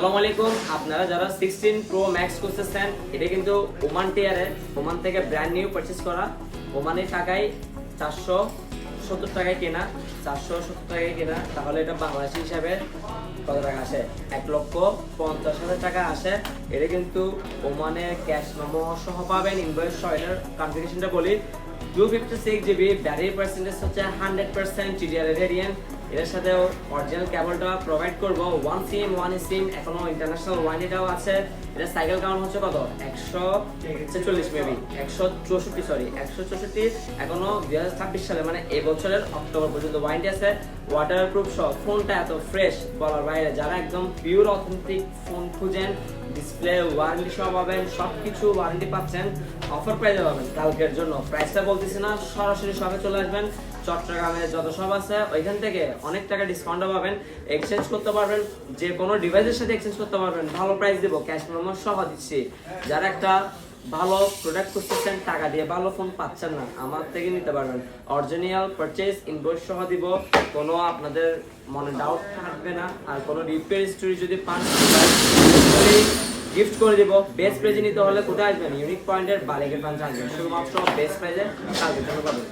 আসসালামু আলাইকুম। আপনারা যারা 16 প্রো ম্যাক্স করতেছেন, এটা কিন্তু ওমান টিয়ারে, ওমান থেকে ব্র্যান্ড নিউ পারচেজ করা, ওমানের টাকায় 470 টাকায় কেনা, 470 টাকায় কেনা। তাহলে এটা বাংলাদেশি হিসাবে কত টাকা আসে? 1,50,000 টাকা আসে। এটা কিন্তু ওমানে ক্যাশ মেমো সহ পাবেন, ইনভয়েস সহ। এটার কনফিগারেশনটা বলি, 256 জিবি, ব্যাটারি পার্সেন্টেজ হচ্ছে 100% TDR ভেরিয়েন্ট। এর সাথে অরিজিনাল কেবলটা প্রোভাইড করবো, 1 সিম 1 সিম, এখনো ইন্টারন্যাশনাল ওয়ারেন্টিটাও আছে। এটা সাইকেল কাউন্ট হচ্ছে কত? 140 মেবি, 164 এখনো 2026 সালে, মানে এই বছরের অক্টোবর পর্যন্ত ওয়ারেন্টি আছে। ওয়াটারপ্রুফ সহ ফোনটা এত ফ্রেশ বলার বাইরে। যারা একদম পিওর অথেন্টিক ফোন খুঁজেন, ডিসপ্লে ওয়ারেন্টি সহ পাবেন, সবকিছু ওয়ারেন্টি পাচ্ছেন, অফার প্রাইসে পাবেন কালকের জন্য। প্রাইসটা বলতেছি না, সরাসরি শপে চলে আসবেন। চট্টগ্রামে যত শপ আছে ওইখান থেকে অনেক টাকা ডিসকাউন্টও পাবেন, এক্সচেঞ্জ করতে পারবেন, যে কোনো ডিভাইসের সাথে এক্সচেঞ্জ করতে পারবেন। ভালো প্রাইস দেবো, ক্যাশ মেমো সহ দিচ্ছি। যারা একটা ভালো প্রোডাক্ট করতেছেন, টাকা দিয়ে ভালো ফোন পাচ্ছেন না, আমার থেকে নিতে পারবেন। অরিজিনাল পারচেজ ইনভয়েস সহ দিব, কোনো আপনাদের মনে ডাউট থাকবে না। আর কোনো রিপেয়ার হিস্টরি যদি পান, গিফট করে দিব। বেস্ট প্রাইজে নিতে হলে কোথায় আসবেন? ইউনিক পয়েন্টের বালিকের ব্রাঞ্চে আসবেন, শুধুমাত্র বেস্ট প্রাইজে কালকের জন্য পাবেন।